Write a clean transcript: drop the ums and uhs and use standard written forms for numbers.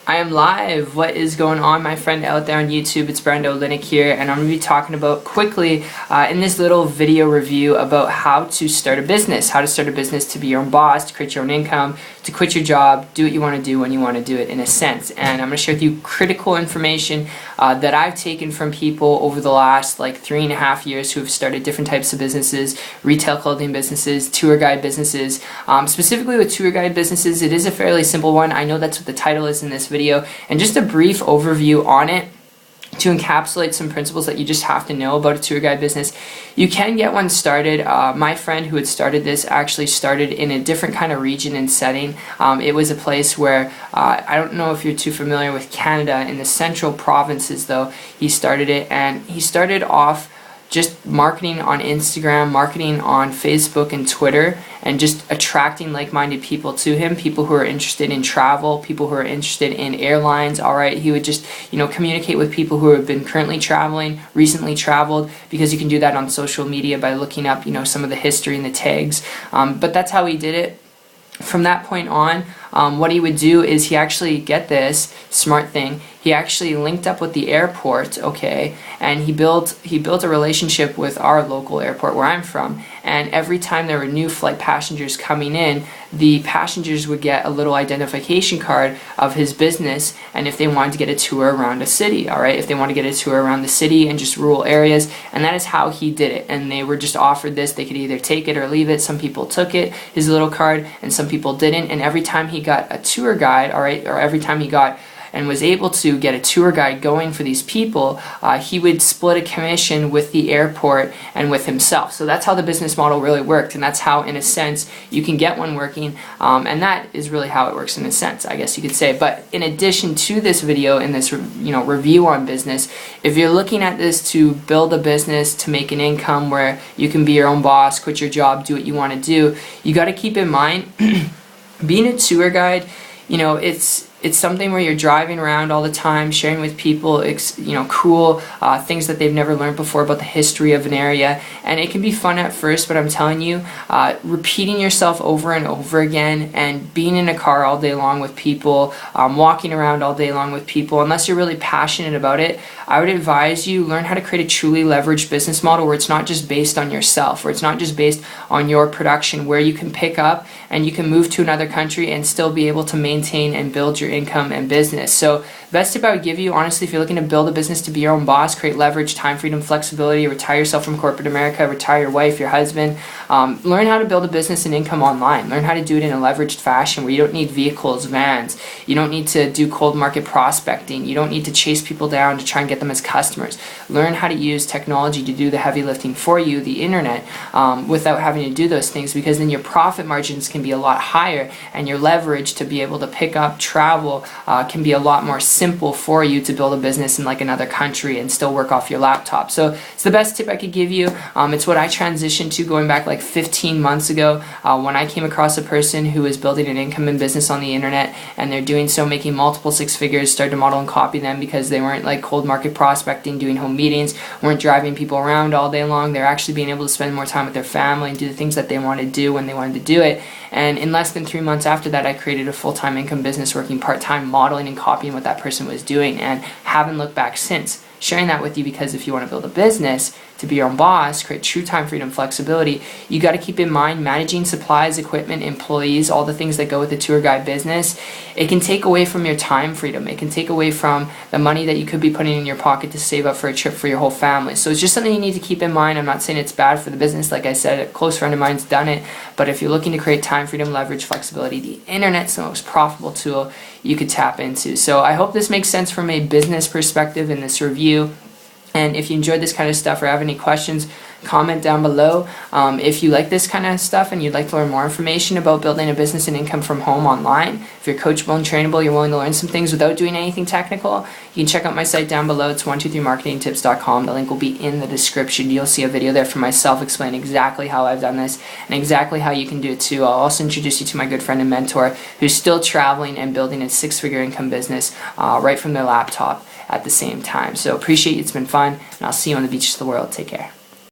I am live. What is going on, my friend out there on YouTube? It's Brando Linick here, and I'm going to be talking about quickly in this little video review about how to start a business, to be your own boss, to create your own income, to quit your job, do what you want to do when you want to do it, in a sense. And I'm going to share with you critical information that I've taken from people over the last like 3.5 years who have started different types of businesses, retail clothing businesses, tour guide businesses. Specifically with tour guide businesses, it is a fairly simple one. I know that's what the title is in this video, and just a brief overview on it to encapsulate some principles that you just have to know about a tour guide business. You can get one started. My friend who had started this actually started in a different kind of region and setting. It was a place where, I don't know if you're too familiar with Canada, in the central provinces though, he started it, and he started off just marketing on Instagram, marketing on Facebook and Twitter, and just attracting like-minded people to him, people who are interested in travel, people who are interested in airlines. All right, he would just, communicate with people who have been currently traveling, recently traveled, because you can do that on social media by looking up, some of the history and the tags. But that's how he did it. From that point on, what he would do is he actually, get this, smart thing, he actually linked up with the airport, okay, and he built a relationship with our local airport where I'm from, and every time there were new flight passengers coming in, the passengers would get a little identification card of his business, and if they wanted to get a tour around a city, all right, if they want to get a tour around the city and just rural areas, and that is how he did it. And they were just offered this, they could either take it or leave it. Some people took it, his little card, and some people didn't, and every time he got a tour guide, all right, or every time he got and was able to get a tour guide going for these people, he would split a commission with the airport and with himself. So that's how the business model really worked, and that's how, in a sense, you can get one working, and that is really how it works in a sense, I guess you could say. But in addition to this video and this review on business, if you're looking at this to build a business, to make an income where you can be your own boss, quit your job, do what you want to do, you got to keep in mind being a tour guide, it's something where you're driving around all the time, sharing with people, cool things that they've never learned before about the history of an area, and it can be fun at first, but I'm telling you, repeating yourself over and over again, and being in a car all day long with people, walking around all day long with people, unless you're really passionate about it, I would advise you learn how to create a truly leveraged business model where it's not just based on yourself, where it's not just based on your production, where you can pick up and you can move to another country and still be able to maintain and build your income and business. So best tip I would give you, honestly, if you're looking to build a business to be your own boss, create leverage, time, freedom, flexibility, retire yourself from corporate America, retire your wife, your husband, learn how to build a business and income online. Learn how to do it in a leveraged fashion where you don't need vehicles, vans, you don't need to do cold market prospecting, you don't need to chase people down to try and get them as customers. Learn how to use technology to do the heavy lifting for you, the internet, without having to do those things, because then your profit margins can be a lot higher, and your leverage to be able to pick up, travel, can be a lot more simple for you to build a business in like another country and still work off your laptop. So it's the best tip I could give you. It's what I transitioned to going back like 15 months ago when I came across a person who was building an income and business on the internet, and they're doing so, making multiple six figures. Started to model and copy them because they weren't like cold market prospecting, doing home meetings, weren't driving people around all day long. They're actually being able to spend more time with their family and do the things that they want to do when they wanted to do it. And in less than 3 months after that, I created a full-time income business working part-time, modeling and copying what that person was doing, and haven't looked back since. Sharing that with you because if you want to build a business to be your own boss, create true time freedom, flexibility, you got to keep in mind managing supplies, equipment, employees, all the things that go with the tour guide business. It can take away from your time freedom. It can take away from the money that you could be putting in your pocket to save up for a trip for your whole family. So it's just something you need to keep in mind. I'm not saying it's bad for the business. Like I said, a close friend of mine's done it. But if you're looking to create time freedom, leverage, flexibility, the internet's the most profitable tool you could tap into. So I hope this makes sense from a business perspective in this review. And if you enjoyed this kind of stuff or have any questions, comment down below. If you like this kind of stuff and you'd like to learn more information about building a business and income from home online, if you're coachable and trainable, you're willing to learn some things without doing anything technical, you can check out my site down below. It's 123marketingtips.com. The link will be in the description. You'll see a video there for myself explaining exactly how I've done this and exactly how you can do it too. I'll also introduce you to my good friend and mentor who's still traveling and building a six-figure income business right from their laptop at the same time. So appreciate you. It's been fun, and I'll see you on the beaches of the world. Take care.